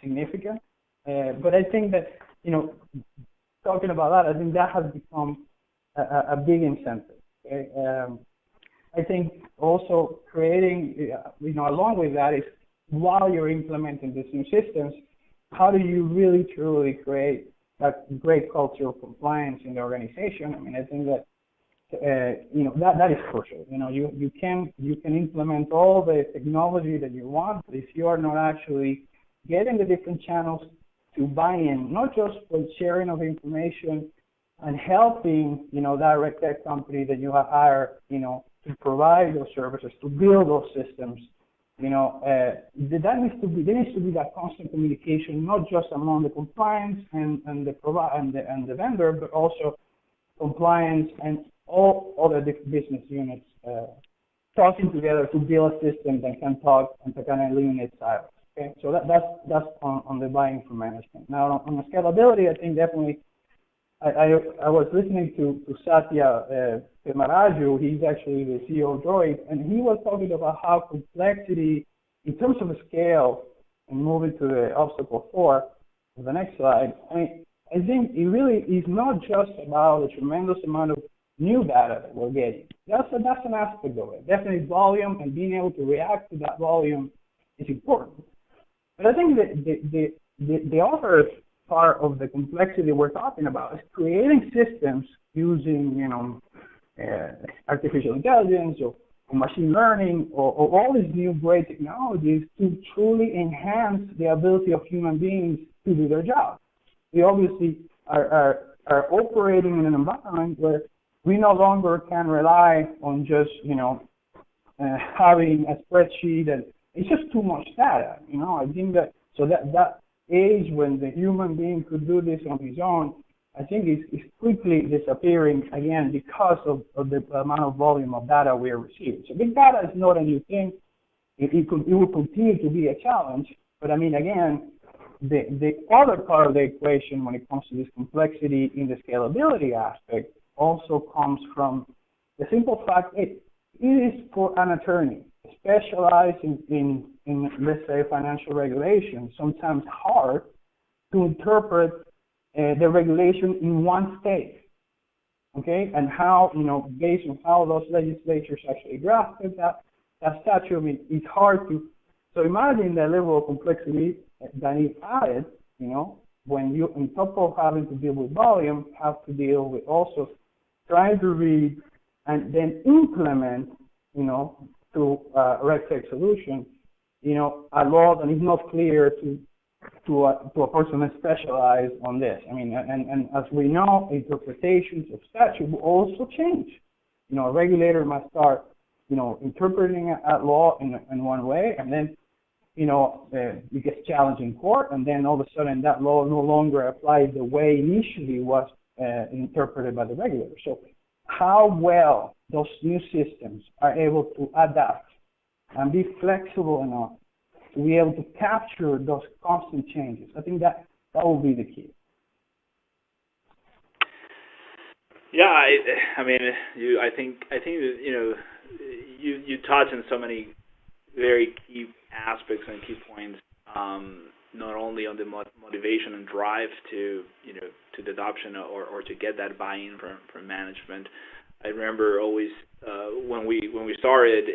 significant. But I think that, talking about that, I think that has become a big incentive. Okay? I think also creating, along with that is while you're implementing these new systems, how do you really truly create that great culture of compliance in the organization? I think that that is crucial. You can implement all the technology that you want, but if you are not actually getting the different channels to buy in, not just for sharing of information and helping that Regtech company that you have hired, to provide those services, to build those systems. There needs to be that constant communication, not just among the compliance and the vendor, but also compliance and all other different business units talking together to build a system that can talk and to kind of eliminate silos. Okay, so that's on the buying for management. Now on the scalability, I think definitely. I was listening to Satya Maraju. He's actually the CEO of Droid, and he was talking about how complexity, in terms of the scale, and moving to the obstacle 4, the next slide. I think it really is not just about the tremendous amount of new data that we're getting. That's an aspect of it. Definitely volume and being able to react to that volume is important. But I think that the other part of the complexity we're talking about is creating systems using, artificial intelligence or machine learning or all these new great technologies to truly enhance the ability of human beings to do their job. We obviously are operating in an environment where we no longer can rely on just, having a spreadsheet, and it's just too much data. I think that that age when the human being could do this on his own, I think is quickly disappearing again because of the amount of volume of data we are receiving. So big data is not a new thing. It will continue to be a challenge. But again, the other part of the equation when it comes to this complexity in the scalability aspect also comes from the simple fact it is for an attorney specialized in let's say financial regulation, sometimes hard to interpret the regulation in one state, okay, and how, based on how those legislatures actually drafted that statute, it's hard to, so imagine the level of complexity that is added, when you, on top of having to deal with volume, have to deal with also trying to read and then implement, through a Regtech solution, a law that is not clear to a person that's specialized on this. And as we know, interpretations of statute will also change. a regulator might start, interpreting a law in one way, and then, it gets challenged in court, and then all of a sudden that law no longer applies the way initially was interpreted by the regulator. So how well those new systems are able to adapt and be flexible enough to be able to capture those constant changes. I think that will be the key. Yeah, I mean, I think you touch on so many very key aspects and key points. Not only on the motivation and drive to the adoption or to get that buy-in from management. I remember always when we started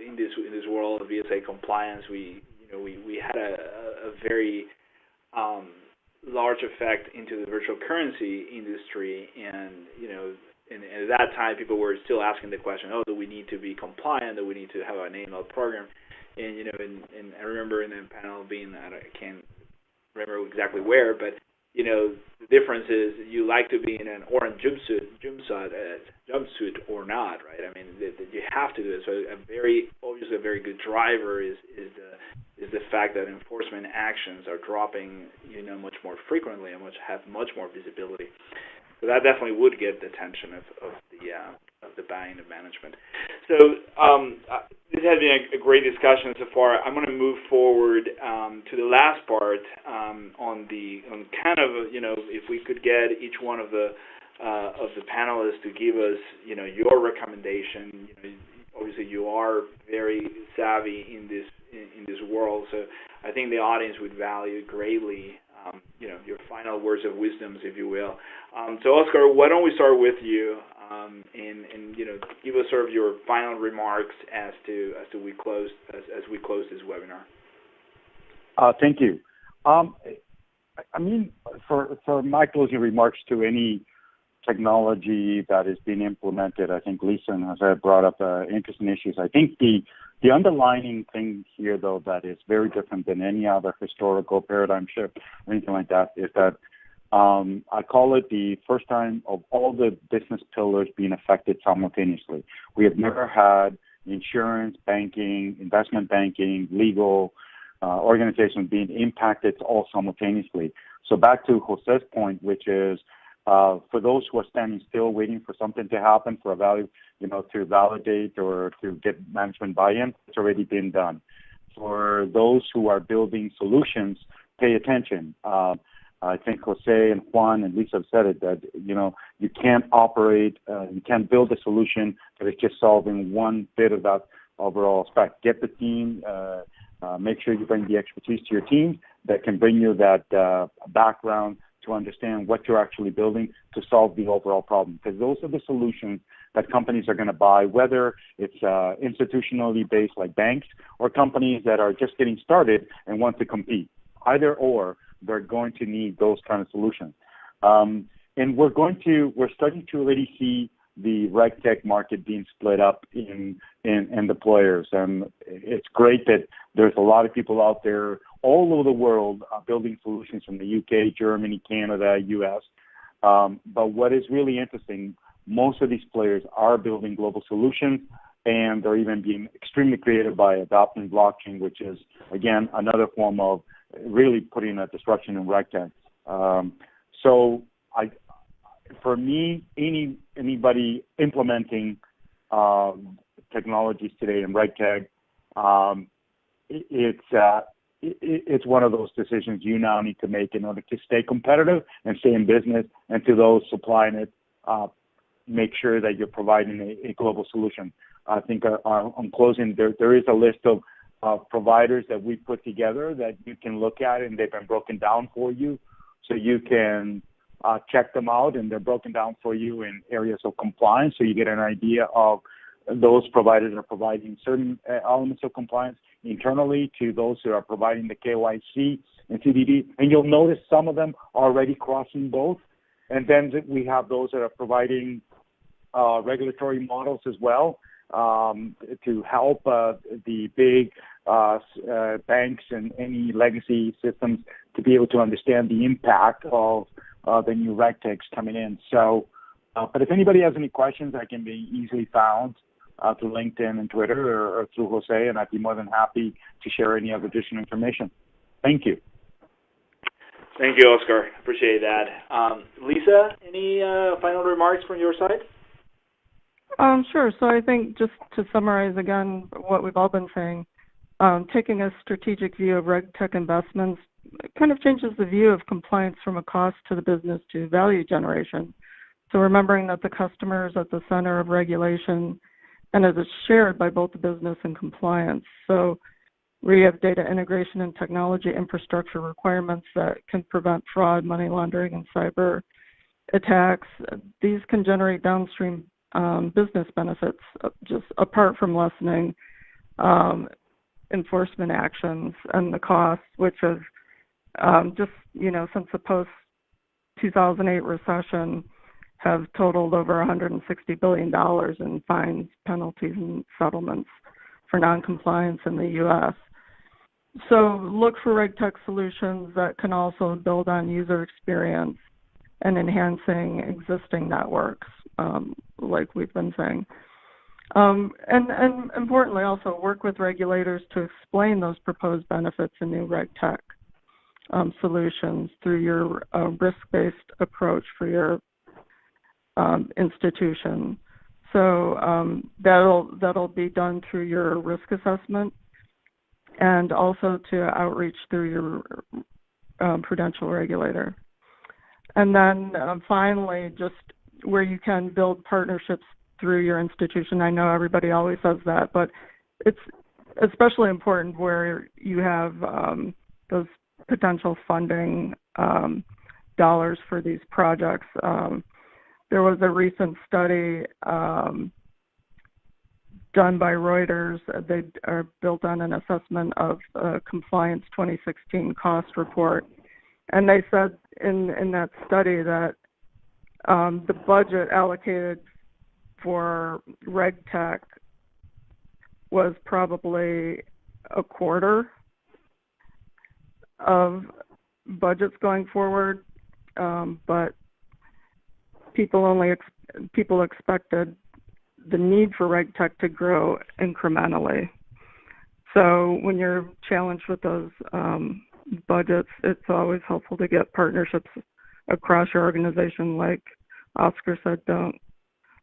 in this world of VSA compliance, we had a very large effect into the virtual currency industry, and at that time people were still asking the question, do we need to be compliant? Do we need to have an AML program? And and I remember in the panel being at, I can't remember exactly where, but the difference is you like to be in an orange jumpsuit or not, right? I mean, you have to do it. So obviously a very good driver is the fact that enforcement actions are dropping, much more frequently and have much more visibility. So that definitely would get the attention of the buy-in of management. So this has been a great discussion so far. I'm going to move forward to the last part on kind of if we could get each one of the panelists to give us your recommendation. Obviously you are very savvy in this world, so I think the audience would value greatly your final words of wisdoms, if you will. So Oscar, why don't we start with you and give us sort of your final remarks as we close this webinar. Thank you. I mean, for my closing remarks to any technology that is being implemented, I think Lisa has brought up interesting issues. I think the underlying thing here, though, that is very different than any other historical paradigm shift or anything like that, is that I call it the first time of all the business pillars being affected simultaneously. We have never had insurance, banking, investment banking, legal organizations being impacted all simultaneously. So back to Jose's point, which is for those who are standing still waiting for something to happen, for a value, to validate or to get management buy-in, it's already been done. For those who are building solutions, pay attention. I think Jose and Juan and Lisa have said it, that, you can't operate, you can't build a solution that is just solving one bit of that overall aspect. Get the team, make sure you bring the expertise to your team that can bring you that background to understand what you're actually building to solve the overall problem. Because those are the solutions that companies are going to buy, whether it's institutionally based like banks or companies that are just getting started and want to compete. Either or, they're going to need those kind of solutions. And we're starting to already see the Regtech market being split up in the players. And it's great that there's a lot of people out there all over the world building solutions from the UK, Germany, Canada, US. But what is really interesting, most of these players are building global solutions, and they're even being extremely creative by adopting blockchain, which is, again, another form of really putting a disruption in Regtech. So for me, anybody implementing technologies today in Regtech, it's one of those decisions you now need to make in order to stay competitive and stay in business, and to those supplying it, make sure that you're providing a global solution. I think on closing, there is a list of providers that we put together that you can look at, and they've been broken down for you, so you can check them out, and they're broken down for you in areas of compliance, so you get an idea of those providers that are providing certain elements of compliance internally to those who are providing the KYC and CDD. And you'll notice some of them are already crossing both. And then we have those that are providing regulatory models as well to help the big banks and any legacy systems to be able to understand the impact of the new Regtechs coming in. So But if anybody has any questions, I can be easily found through LinkedIn and Twitter or through Jose, and I'd be more than happy to share any other additional information. Thank you. Thank you, Oscar. Appreciate that. Lisa, any final remarks from your side? Sure. So I think just to summarize again what we've all been saying, taking a strategic view of Regtech investments kind of changes the view of compliance from a cost to the business to value generation. So remembering that the customer is at the center of regulation and it is shared by both the business and compliance. So we have data integration and technology infrastructure requirements that can prevent fraud, money laundering, and cyber attacks. These can generate downstream business benefits just apart from lessening enforcement actions and the costs, which have just, since the post-2008 recession have totaled over $160 billion in fines, penalties, and settlements for noncompliance in the U.S. So look for Regtech solutions that can also build on user experience and enhancing existing networks, like we've been saying. And importantly, also work with regulators to explain those proposed benefits in new Regtech solutions through your risk-based approach for your institution. So that'll be done through your risk assessment and also to outreach through your prudential regulator. And then finally, just where you can build partnerships through your institution. I know everybody always says that, but it's especially important where you have those potential funding dollars for these projects. There was a recent study done by Reuters. They are built on an assessment of Compliance 2016 cost report. And they said in that study that the budget allocated for Regtech was probably a quarter of budgets going forward, but people expected the need for Regtech to grow incrementally. So when you're challenged with those budgets, it's always helpful to get partnerships across your organization. Like Oscar said, don't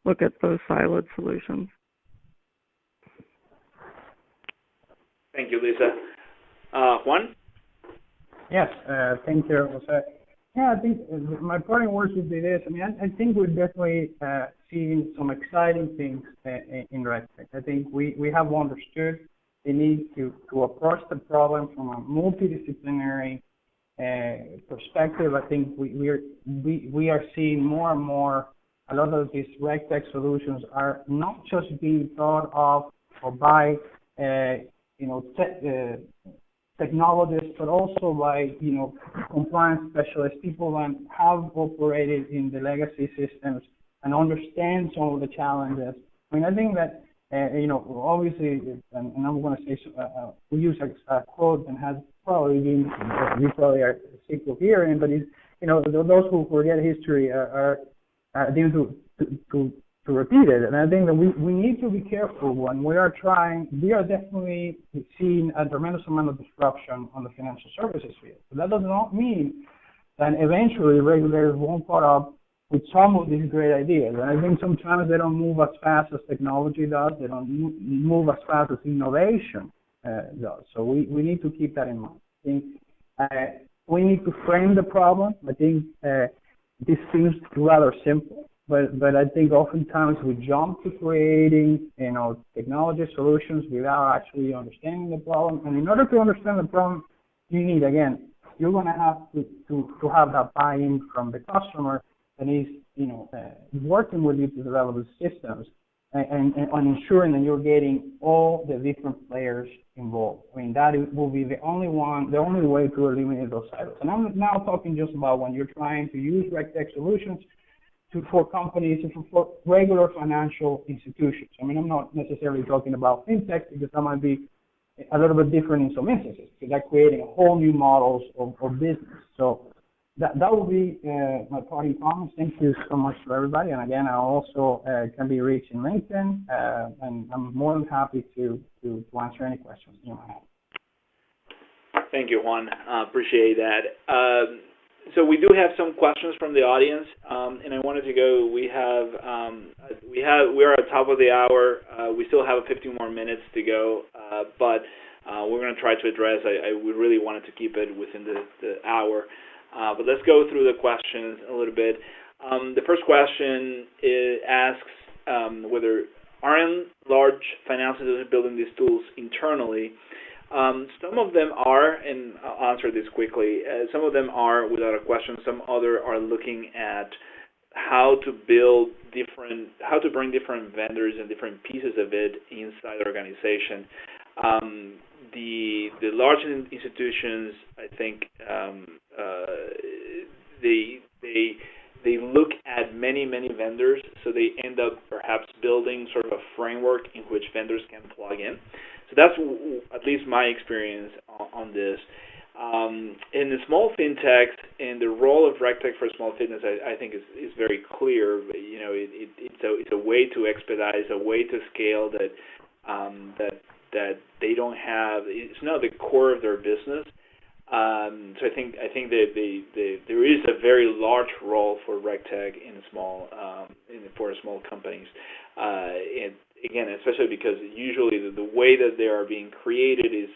look at those siloed solutions. Thank you, Lisa. Juan? Yes, thank you, Jose. Yeah, I think my parting words would be this. I mean, I think we're definitely seeing some exciting things in Regtech. I think we have understood the need to approach the problem from a multidisciplinary perspective. I think we are seeing more and more. A lot of these Regtech solutions are not just being thought of or by technologists, but also by compliance specialists, people that have operated in the legacy systems and understand some of the challenges. I mean, I think that obviously, and I'm going to say we use a quote and has probably been you probably are sick of hearing, but those who forget history are due to repeat it. And I think that we need to be careful when we are definitely seeing a tremendous amount of disruption on the financial services field. But that does not mean that eventually regulators won't put up with some of these great ideas. And I think sometimes they don't move as fast as technology does. They don't move as fast as innovation does. So we need to keep that in mind. I think we need to frame the problem. I think this seems rather simple, but I think oftentimes we jump to creating technology solutions without actually understanding the problem. And in order to understand the problem, you're going to have to have that buy-in from the customer that is working with you to develop the systems and ensuring that you're getting all the different players involved. I mean, that will be the only way to eliminate those silos. And I'm now talking just about when you're trying to use Regtech solutions for companies and for regular financial institutions. I mean, I'm not necessarily talking about fintech because that might be a little bit different in some instances because they're creating a whole new models of business. So that will be my parting comments. Thank you so much to everybody. And again, I also can be reached in LinkedIn, and I'm more than happy to answer any questions you might have. Thank you, Juan. Appreciate that. So we do have some questions from the audience, and I wanted to go. We are at the top of the hour. We still have 15 more minutes to go, but we're going to try to address. We really wanted to keep it within the hour, but let's go through the questions a little bit. The first question asks whether aren't large financial institutions building these tools internally. Some of them are, and I'll answer this quickly. Some of them are, without a question. Some other are looking at how to bring different vendors and different pieces of it inside the organization. The large institutions, I think, they look at many vendors, so they end up perhaps building sort of a framework in which vendors can plug in. So that's at least my experience on this. In the small fintechs, and the role of Regtech for small fitness, I think is very clear. You know, it's a way to expedite, it's a way to scale that they don't have. It's not the core of their business. So I think that there is a very large role for Regtech for small companies. And again, especially because usually the way that they are being created is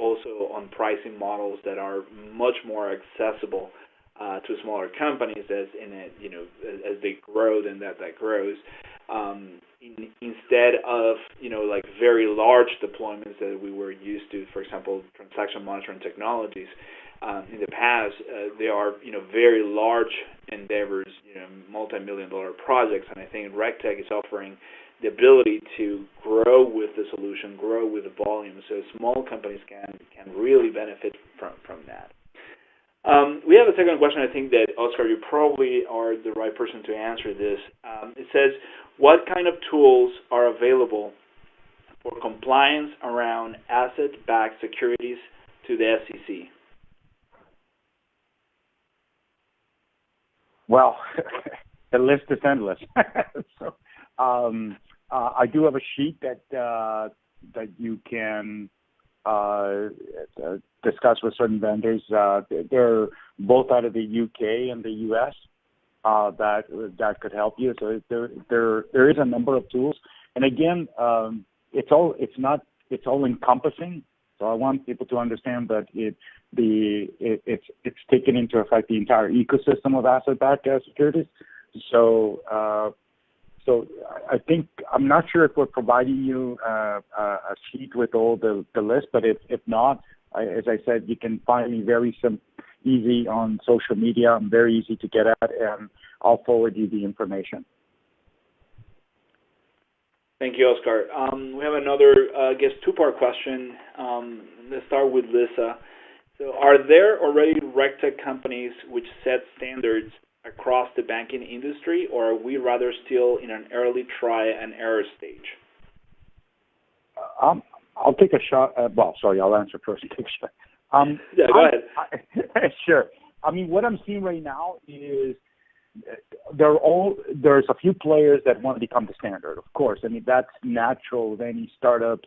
also on pricing models that are much more accessible to smaller companies as they grow, then that grows. Instead of like very large deployments that we were used to, for example, transaction monitoring technologies in the past, they are very large endeavors, multi-million-dollar projects, and I think Regtech is offering the ability to grow with the solution, grow with the volume, so small companies can really benefit from that. We have a second question. I think that, Oscar, you probably are the right person to answer this. It says, what kind of tools are available for compliance around asset-backed securities to the SEC? Well, the list is endless. So, I do have a sheet that you can discuss with certain vendors. They're both out of the UK and the US. That could help you. So there is a number of tools, and again, it's all encompassing. So I want people to understand that it's taken into effect the entire ecosystem of asset-backed securities. So I think, I'm not sure if we're providing you a sheet with all the list, but if not, as I said, you can find me very easy on social media. I'm very easy to get at, and I'll forward you the information. Thank you, Oscar. We have another, I guess, two-part question. Let's start with Lisa. So are there already Regtech companies which set standards across the banking industry, or are we rather still in an early try and error stage? I'll take a shot. I'll answer first. Yeah, go ahead. Sure. I mean, what I'm seeing right now is there's a few players that want to become the standard, of course. I mean, that's natural with any startup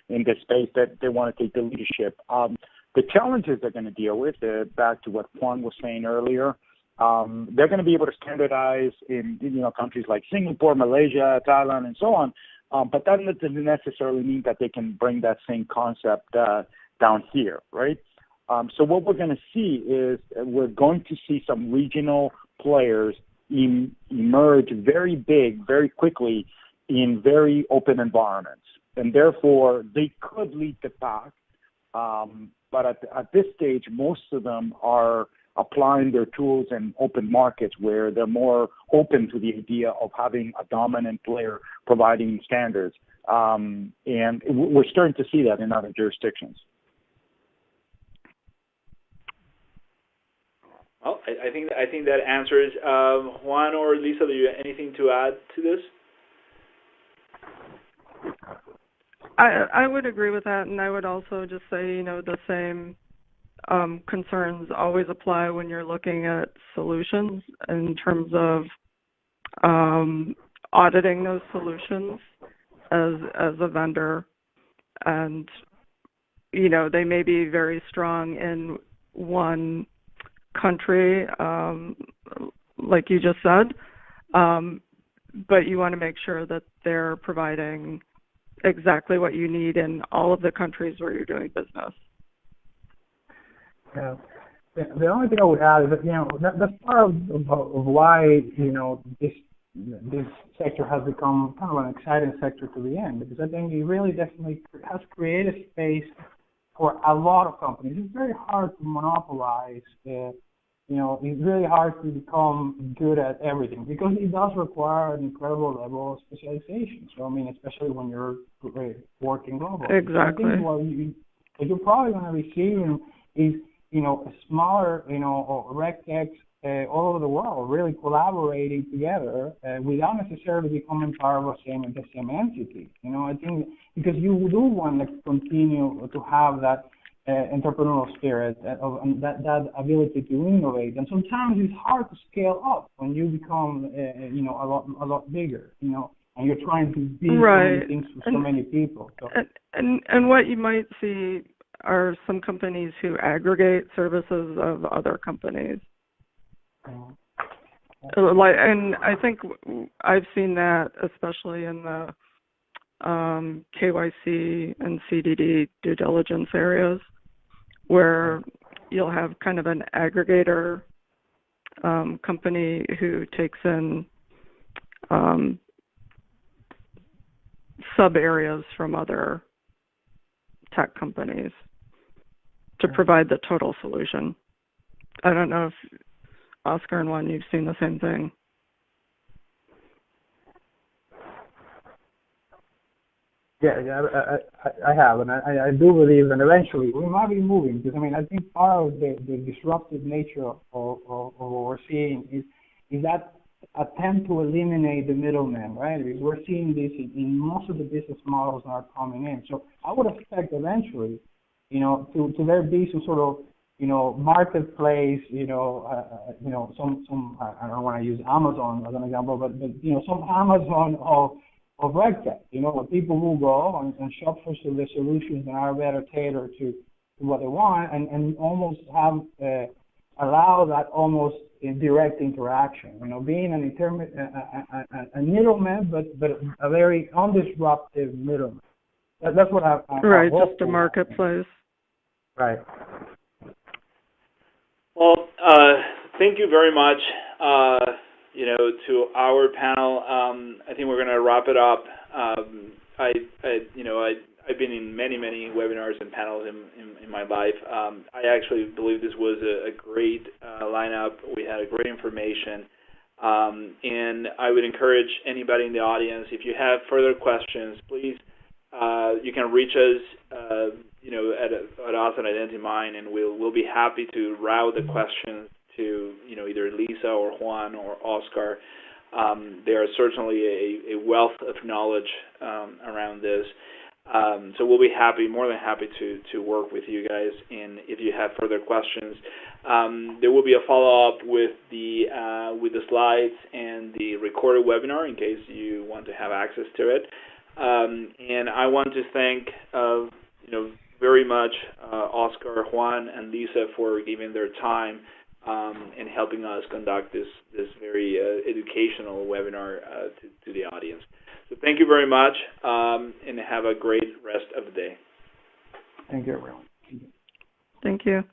in this space that they want to take the leadership. The challenges they're going to deal with, back to what Juan was saying earlier, they're going to be able to standardize in countries like Singapore, Malaysia, Thailand, and so on. But that doesn't necessarily mean that they can bring that same concept down here, right? So what we're going to see is we're going to see some regional players emerge very big, very quickly in very open environments. And therefore, they could lead the pack. But at this stage, most of them are applying their tools in open markets where they're more open to the idea of having a dominant player providing standards. And we're starting to see that in other jurisdictions. Well, I think that answers. Juan or Lisa, do you have anything to add to this? I would agree with that, and I would also just say, the same concerns always apply when you're looking at solutions in terms of auditing those solutions as a vendor. And, you know, they may be very strong in one country, like you just said, but you want to make sure that they're providing exactly what you need in all of the countries where you're doing business. Yeah. The only thing I would add is that, you know, that's part of why, you know, this sector has become kind of an exciting sector to be in, because I think it really definitely has created space for a lot of companies. It's very hard to monopolize. You know, it's really hard to become good at everything because it does require an incredible level of specialization. So, I mean, especially when you're working globally. Exactly. I think what you're probably going to be seeing is, you know, smaller, you know, Regtechs all over the world really collaborating together without necessarily becoming part of the same entity. You know, I think because you do want to continue to have that entrepreneurial spirit, that ability to innovate, and sometimes it's hard to scale up when you become, you know, a lot bigger, you know, and you're trying to be so many things for so many people. So. And what you might see are some companies who aggregate services of other companies. And I think I've seen that especially in the KYC and CDD due diligence areas, where you'll have kind of an aggregator company who takes in sub areas from other tech companies to provide the total solution. I don't know if Oscar and Juan, you've seen the same thing. Yeah, I have, and I do believe that eventually we might be moving, because I mean, I think part of the disruptive nature of what we're seeing is that attempt to eliminate the middleman, right? Because we're seeing this in most of the business models that are coming in. So I would expect eventually, you know, to there be some sort of, you know, marketplace, you know, some I don't want to use Amazon as an example, but you know, some Amazon of Regtech, you know, where people will go and shop for the solutions that are better tailored to what they want, and almost have allow that almost direct interaction. You know, being a middleman, but a very undisruptive middleman. That's what I right, I just a marketplace. Right. Well, thank you very much. You know, to our panel, I think we're going to wrap it up. I've been in many webinars and panels in my life. I actually believe this was a great lineup. We had a great information, and I would encourage anybody in the audience, if you have further questions, please, you can reach us, you know, at us at IdentiMind, and we'll be happy to route the questions to, you know, either Lisa or Juan or Oscar. They are certainly a wealth of knowledge around this. So we'll be more than happy to work with you guys. And if you have further questions, there will be a follow-up with the slides and the recorded webinar in case you want to have access to it. And I want to thank, you know, very much Oscar, Juan, and Lisa for giving their time and helping us conduct this very educational webinar to the audience. So thank you very much, and have a great rest of the day. Thank you, everyone. Thank you.